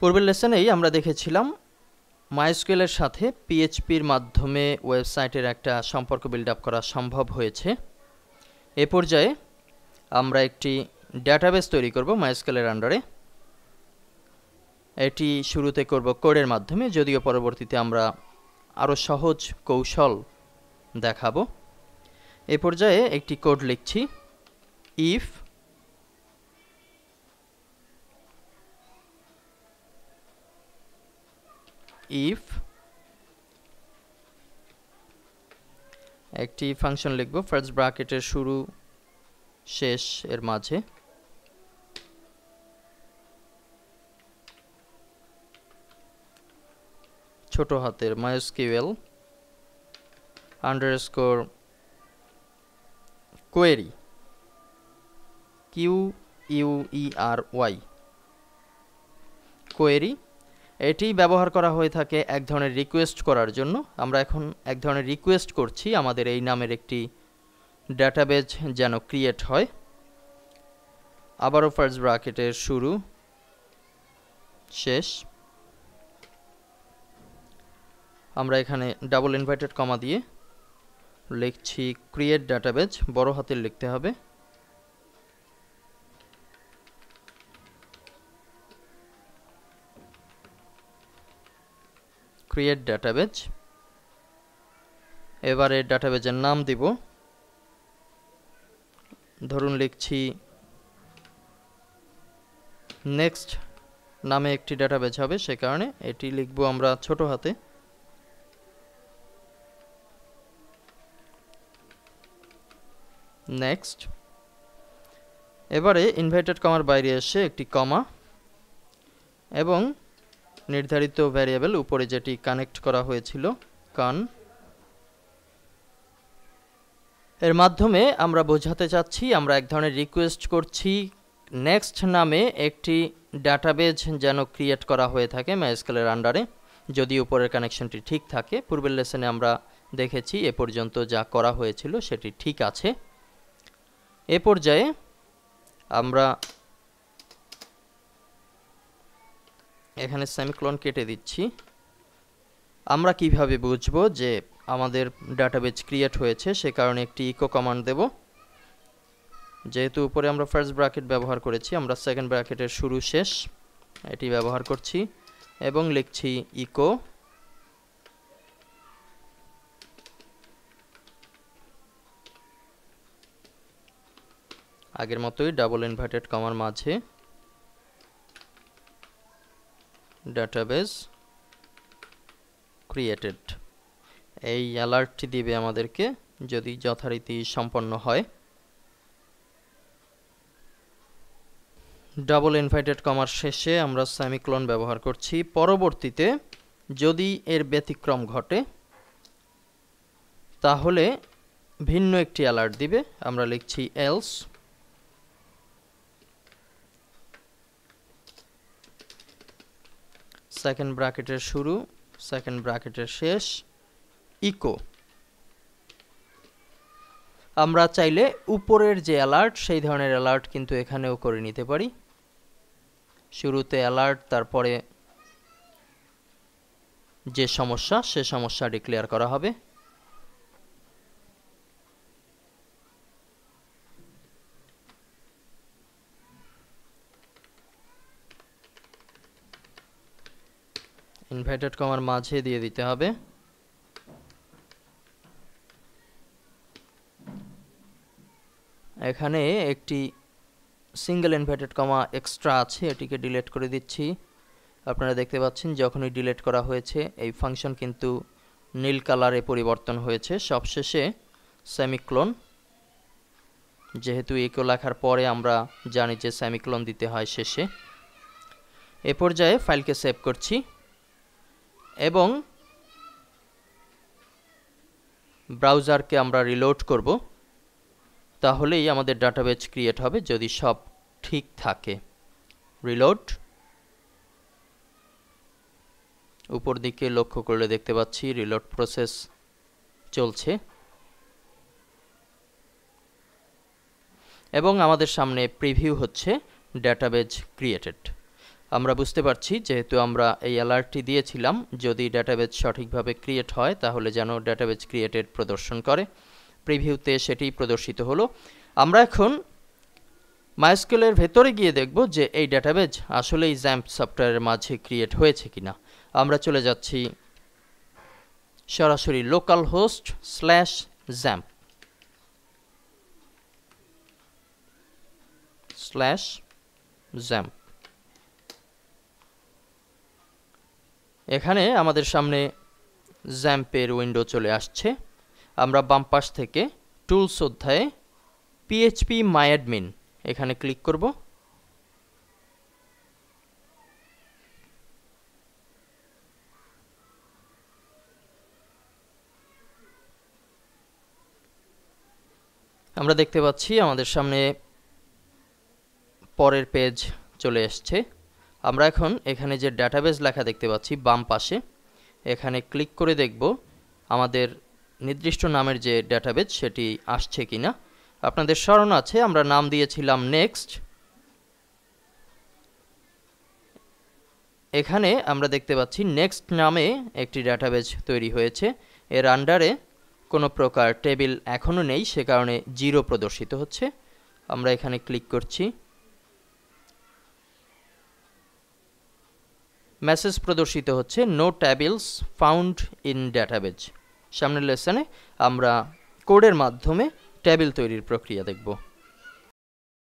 পূর্বের লেসনেই আমরা দেখেছিলাম মাইএসকিউএলের সাথে পিএইচপির মাধ্যমে ওয়েবসাইটের একটা সম্পর্ক বিল্ড আপ করা সম্ভব হয়েছে। এ পর্যায়ে আমরা একটি ডেটাবেস তৈরি করব মাইএসকিউএলের আন্ডারে। এটি শুরুতে করব কোডের মাধ্যমে, যদিও পরবর্তীতে আমরা আরও সহজ কৌশল দেখাবো। এ পর্যায়ে একটি কোড লিখছি, if একটি ফাংশন লিখব ফার্স্ট ব্র্যাকেটের শুরু শেষ এর মাঝে, ছোট হাতের MySQL underscore query QUERY query. এটি ব্যবহার করা হয়ে থাকে এক ধরনের রিকোয়েস্ট করার জন্য। আমরা এখন এক ধরনের রিকোয়েস্ট করছি আমাদের এই নামের একটি ডেটাবেজ যেন ক্রিয়েট হয়। আবারও ফার্স্ট ব্র্যাকেটের শুরু শেষ, আমরা এখানে ডাবল ইনভার্টেড কমা দিয়ে লিখছি ক্রিয়েট ডেটাবেজ, বড় হাতের লিখতে হবে। Create database. এবারে ডেটাবেজের নাম দিব, ধরুন লিখছি নেক্সট নামে একটি ডেটাবেজ হবে, সে কারণে এটি লিখব আমরা ছোট হাতে। নেক্সট। এবারে ইনভার্টেড কমার বাইরে এসে একটি কমা এবং নির্ধারিত ভ্যারিয়েবল উপরে যেটি কানেক্ট করা হয়েছিল কান, এর মাধ্যমে আমরা বোঝাতে চাচ্ছি আমরা এক ধরনের রিকোয়েস্ট করছি নেক্সট নামে একটি ডাটাবেজ যেন ক্রিয়েট করা হয়ে থাকে মাইএসকিউএলের আন্ডারে, যদি উপরের কানেকশনটি ঠিক থাকে। পূর্বের লেসনে আমরা দেখেছি এ পর্যন্ত যা করা হয়েছিল সেটি ঠিক আছে। এ পর্যায়ে আমরা এখানে সেমিকোলন কেটে দিচ্ছি। আমরা কিভাবে বুঝবো যে আমাদের ডাটাবেজ ক্রিয়েট হয়েছে, সে কারণে একটি ইকো কমান্ড দেব। যেহেতু উপরে আমরা ফার্স্ট ব্র্যাকেট ব্যবহার করেছি, আমরা সেকেন্ড ব্র্যাকেটের শুরু শেষ এটি ব্যবহার করছি এবং লিখছি ইকো আগের মতোই ডাবল ইনভার্টেড কমার মাঝে ডাটাবেজ ক্রিয়েটেড। এই অ্যালার্টটি দিবে আমাদেরকে যদি যথারীতি সম্পন্ন হয়। ডাবল ইনভার্টেড কমার শেষে আমরা সেমিকোলন ব্যবহার করছি। পরবর্তীতে যদি এর ব্যতিক্রম ঘটে তাহলে ভিন্ন একটি অ্যালার্ট দিবে, আমরা লিখছি এলস। সেকেন্ড ব্র্যাকেটের শুরু সেকেন্ড ব্র্যাকেটের শেষ ইকো। আমরা চাইলে উপরের যে অ্যালার্ট সেই ধরনের অ্যালার্ট কিন্তু এখানেও করে নিতে পারি। শুরুতে অ্যালার্ট, তারপরে যে সমস্যা সে সমস্যা ডিক্লেয়ার করা হবে। ইনভার্টেড কমার মাঝে দিয়ে দিতে হবে। এখানে একটি সিঙ্গেল ইনভার্টেড কমা এক্সট্রা আছে, এটিকে ডিলিট করে দিচ্ছি। আপনারা দেখতে পাচ্ছেন যখনই ডিলিট করা হয়েছে এই ফাংশন কিন্তু নীল কালারে পরিবর্তন হয়েছে। সবশেষে সেমিকোলন, যেহেতু ইকো লেখার পরে আমরা জানি যে সেমিকোলন দিতে হয় শেষে। এ পর্যায়ে ফাইলকে সেভ করছি এবং ব্রাউজারকে আমরা রিলোড করব, তাহলেই আমাদের ডাটাবেজ ক্রিয়েট হবে যদি সব ঠিক থাকে। রিলোড। উপর দিকে লক্ষ্য করলে দেখতে পাচ্ছি রিলোড প্রসেস চলছে এবং আমাদের সামনে প্রিভিউ হচ্ছে ডাটাবেজ ক্রিয়েটেড। আমরা বুঝতে পারছি যেহেতু আমরা এই অ্যালার্টটি দিয়েছিলাম যদি ডাটাবেজ সঠিকভাবে ক্রিয়েট হয় তাহলে যেন ডাটাবেজ ক্রিয়েটেড প্রদর্শন করে। প্রিভিউতে সেটি প্রদর্শিত হলো। আমরা এখন মাইস্কুয়েলের ভেতরে গিয়ে দেখব যে এই ডাটাবেজ আসলেই জ্যাম্প সফটওয়্যারের মাঝে ক্রিয়েট হয়েছে কিনা। আমরা চলে যাচ্ছি সরাসরি লোকাল হোস্ট /ZAMP এখানে আমাদের সামনে জ্যাম্পের উইন্ডো চলে আসছে। আমরা বাম পাশ থেকে টুলস অধ্যায়ে phpMyAdmin এখানে ক্লিক করব। আমরা দেখতে পাচ্ছি আমাদের সামনে পরের পেজ চলে এসছে। আমরা এখন এখানে যে ডাটাবেজ লেখা দেখতে পাচ্ছি বাম পাশে, এখানে ক্লিক করে দেখব আমাদের নির্দিষ্ট নামের যে ডাটাবেজ সেটি আসছে কিনা। আপনাদের স্মরণ আছে আমরা নাম দিয়েছিলাম নেক্সট। এখানে আমরা দেখতে পাচ্ছি নেক্সট নামে একটি ডাটাবেজ তৈরি হয়েছে। এর আন্ডারে কোনো প্রকার টেবিল এখনও নেই, সে কারণে 0 প্রদর্শিত হচ্ছে। আমরা এখানে ক্লিক করছি। মেসেজ প্রদর্শিত হচ্ছে no tables found in database. সামনের লেসনে আমরা কোডের মাধ্যমে টেবিল তৈরির প্রক্রিয়া দেখব।